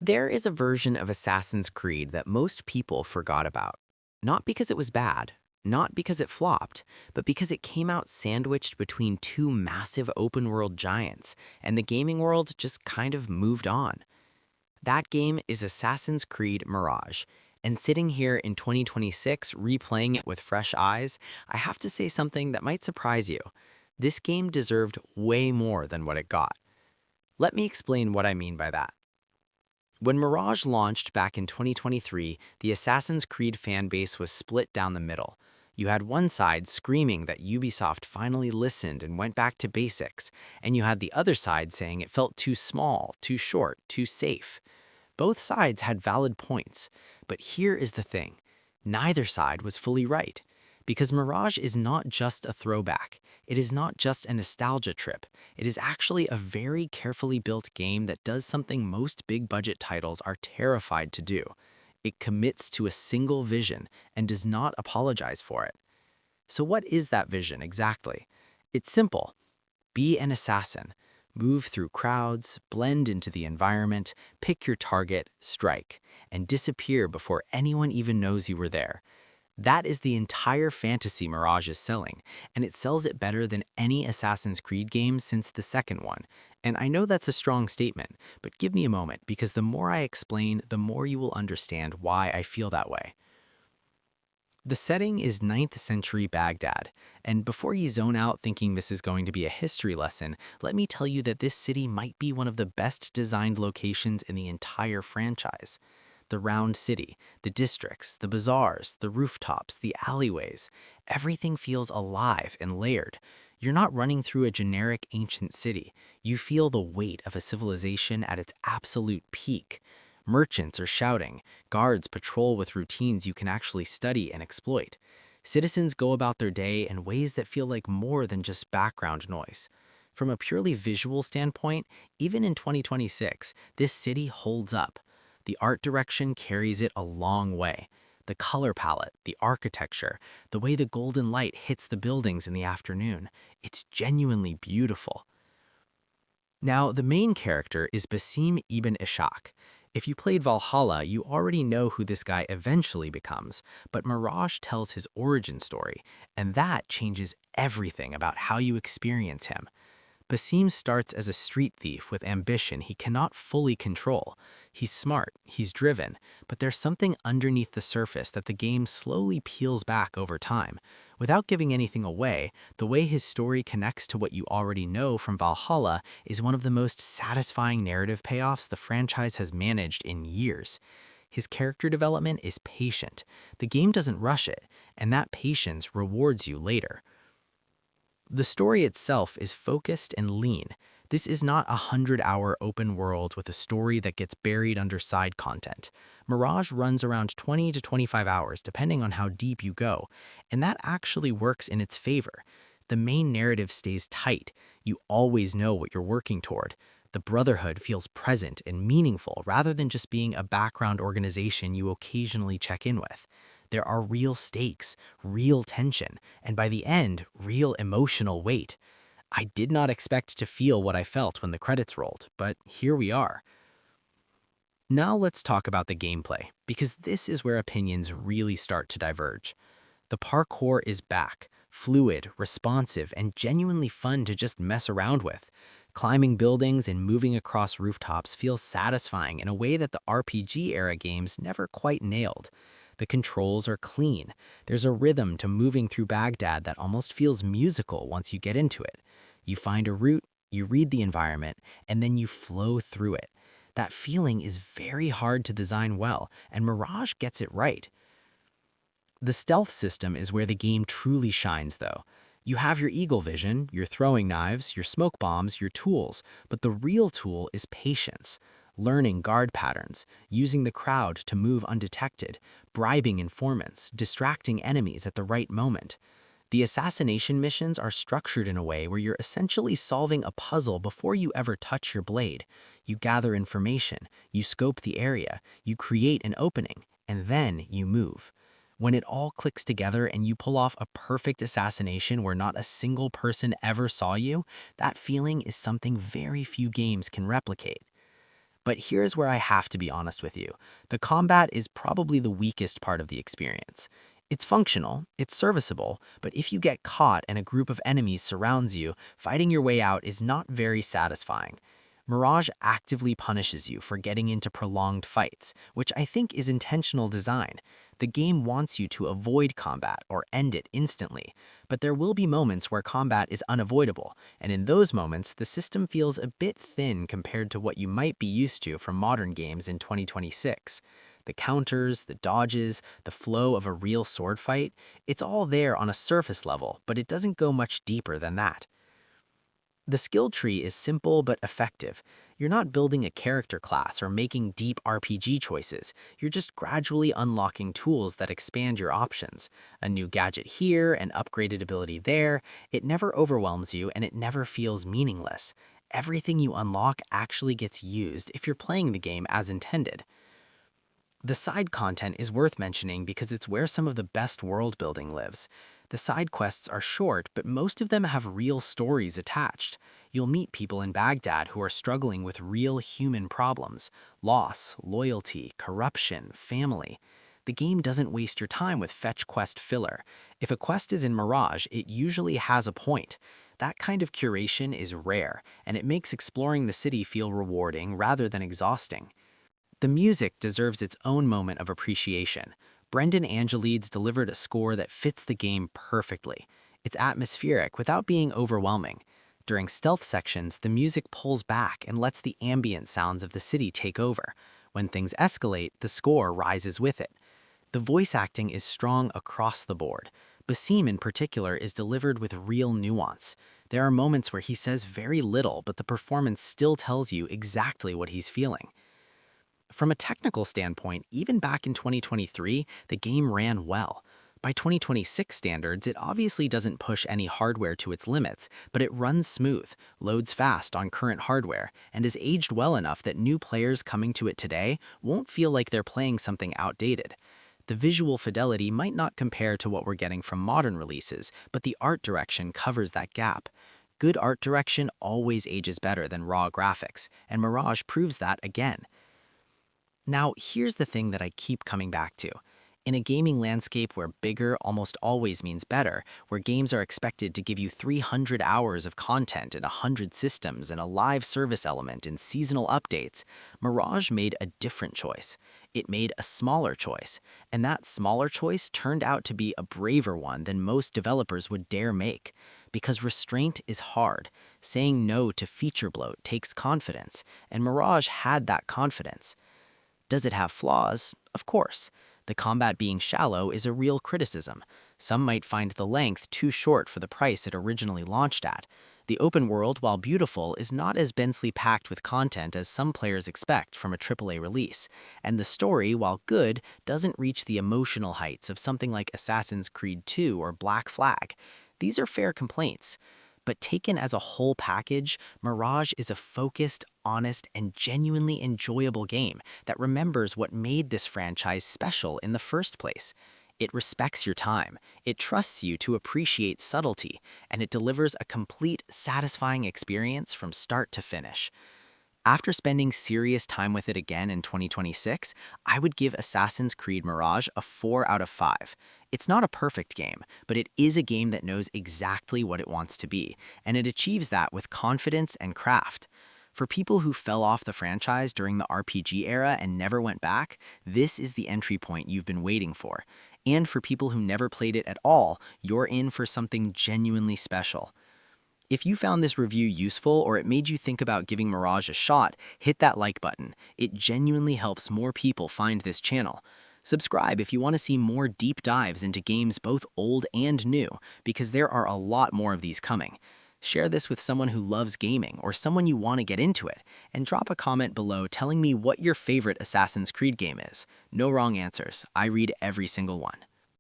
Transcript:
There is a version of Assassin's Creed that most people forgot about. Not because it was bad, not because it flopped, but because it came out sandwiched between two massive open-world giants, and the gaming world just kind of moved on. That game is Assassin's Creed Mirage, and sitting here in 2026 replaying it with fresh eyes, I have to say something that might surprise you. This game deserved way more than what it got. Let me explain what I mean by that. When Mirage launched back in 2023, the Assassin's Creed fan base was split down the middle. You had one side screaming that Ubisoft finally listened and went back to basics, and you had the other side saying it felt too small, too short, too safe. Both sides had valid points, but here is the thing. Neither side was fully right. Because Mirage is not just a throwback. It is not just a nostalgia trip. It is actually a very carefully built game that does something most big budget titles are terrified to do. It commits to a single vision and does not apologize for it. So what is that vision exactly? It's simple. Be an assassin. Move through crowds, blend into the environment, pick your target, strike, and disappear before anyone even knows you were there. That is the entire fantasy Mirage is selling, and it sells it better than any Assassin's Creed game since the second one. And I know that's a strong statement, but give me a moment because the more I explain, the more you will understand why I feel that way. The setting is 9th century Baghdad, and before you zone out thinking this is going to be a history lesson, let me tell you that this city might be one of the best designed locations in the entire franchise. The round city, the districts, the bazaars, the rooftops, the alleyways, everything feels alive and layered. You're not running through a generic ancient city. You feel the weight of a civilization at its absolute peak. Merchants are shouting, guards patrol with routines you can actually study and exploit. Citizens go about their day in ways that feel like more than just background noise. From a purely visual standpoint, even in 2026, this city holds up. The art direction carries it a long way. The color palette, the architecture, the way the golden light hits the buildings in the afternoon, it's genuinely beautiful. Now, the main character is Basim ibn Ishaq. If you played Valhalla, you already know who this guy eventually becomes, but Mirage tells his origin story, and that changes everything about how you experience him. Basim starts as a street thief with ambition he cannot fully control. He's smart, he's driven, but there's something underneath the surface that the game slowly peels back over time. Without giving anything away, the way his story connects to what you already know from Valhalla is one of the most satisfying narrative payoffs the franchise has managed in years. His character development is patient. The game doesn't rush it, and that patience rewards you later. The story itself is focused and lean. This is not a 100-hour open world with a story that gets buried under side content. Mirage runs around 20 to 25 hours depending on how deep you go, and that actually works in its favor. The main narrative stays tight. You always know what you're working toward. The Brotherhood feels present and meaningful rather than just being a background organization you occasionally check in with. There are real stakes, real tension, and by the end, real emotional weight. I did not expect to feel what I felt when the credits rolled, but here we are. Now let's talk about the gameplay, because this is where opinions really start to diverge. The parkour is back, fluid, responsive, and genuinely fun to just mess around with. Climbing buildings and moving across rooftops feels satisfying in a way that the RPG-era games never quite nailed. The controls are clean. There's a rhythm to moving through Baghdad that almost feels musical once you get into it. You find a route, you read the environment, and then you flow through it. That feeling is very hard to design well, and Mirage gets it right. The stealth system is where the game truly shines, though. You have your eagle vision, your throwing knives, your smoke bombs, your tools, but the real tool is patience. Learning guard patterns, using the crowd to move undetected, bribing informants, distracting enemies at the right moment. The assassination missions are structured in a way where you're essentially solving a puzzle before you ever touch your blade. You gather information, you scope the area, you create an opening, and then you move. When it all clicks together and you pull off a perfect assassination where not a single person ever saw you, that feeling is something very few games can replicate. But here's where I have to be honest with you. The combat is probably the weakest part of the experience. It's functional, it's serviceable, but if you get caught and a group of enemies surrounds you, fighting your way out is not very satisfying. Mirage actively punishes you for getting into prolonged fights, which I think is intentional design. The game wants you to avoid combat or end it instantly, but there will be moments where combat is unavoidable, and in those moments, the system feels a bit thin compared to what you might be used to from modern games in 2026. The counters, the dodges, the flow of a real sword fight, it's all there on a surface level, but it doesn't go much deeper than that. The skill tree is simple but effective. You're not building a character class or making deep RPG choices. You're just gradually unlocking tools that expand your options. A new gadget here, an upgraded ability there. It never overwhelms you and it never feels meaningless. Everything you unlock actually gets used if you're playing the game as intended. The side content is worth mentioning because it's where some of the best world building lives. The side quests are short, but most of them have real stories attached. You'll meet people in Baghdad who are struggling with real human problems: loss, loyalty, corruption, family. The game doesn't waste your time with fetch quest filler. If a quest is in Mirage, it usually has a point. That kind of curation is rare, and it makes exploring the city feel rewarding rather than exhausting. The music deserves its own moment of appreciation. Brendan Angelides delivered a score that fits the game perfectly. It's atmospheric without being overwhelming. During stealth sections, the music pulls back and lets the ambient sounds of the city take over. When things escalate, the score rises with it. The voice acting is strong across the board. Basim in particular is delivered with real nuance. There are moments where he says very little, but the performance still tells you exactly what he's feeling. From a technical standpoint, even back in 2023, the game ran well. By 2026 standards, it obviously doesn't push any hardware to its limits, but it runs smooth, loads fast on current hardware, and is aged well enough that new players coming to it today won't feel like they're playing something outdated. The visual fidelity might not compare to what we're getting from modern releases, but the art direction covers that gap. Good art direction always ages better than raw graphics, and Mirage proves that again. Now, here's the thing that I keep coming back to. In a gaming landscape where bigger almost always means better, where games are expected to give you 300 hours of content and 100 systems and a live service element and seasonal updates, Mirage made a different choice. It made a smaller choice, and that smaller choice turned out to be a braver one than most developers would dare make. Because restraint is hard. Saying no to feature bloat takes confidence, and Mirage had that confidence. Does it have flaws? Of course. The combat being shallow is a real criticism. Some might find the length too short for the price it originally launched at. The open world, while beautiful, is not as densely packed with content as some players expect from a AAA release. And the story, while good, doesn't reach the emotional heights of something like Assassin's Creed 2 or Black Flag. These are fair complaints. But taken as a whole package, Mirage is a focused, honest, and genuinely enjoyable game that remembers what made this franchise special in the first place. It respects your time, it trusts you to appreciate subtlety, and it delivers a complete, satisfying experience from start to finish. After spending serious time with it again in 2026, I would give Assassin's Creed Mirage a 4 out of 5. It's not a perfect game, but it is a game that knows exactly what it wants to be, and it achieves that with confidence and craft. For people who fell off the franchise during the RPG era and never went back, this is the entry point you've been waiting for. And for people who never played it at all, you're in for something genuinely special. If you found this review useful or it made you think about giving Mirage a shot, hit that like button. It genuinely helps more people find this channel. Subscribe if you want to see more deep dives into games both old and new, because there are a lot more of these coming. Share this with someone who loves gaming or someone you want to get into it, and drop a comment below telling me what your favorite Assassin's Creed game is. No wrong answers. I read every single one.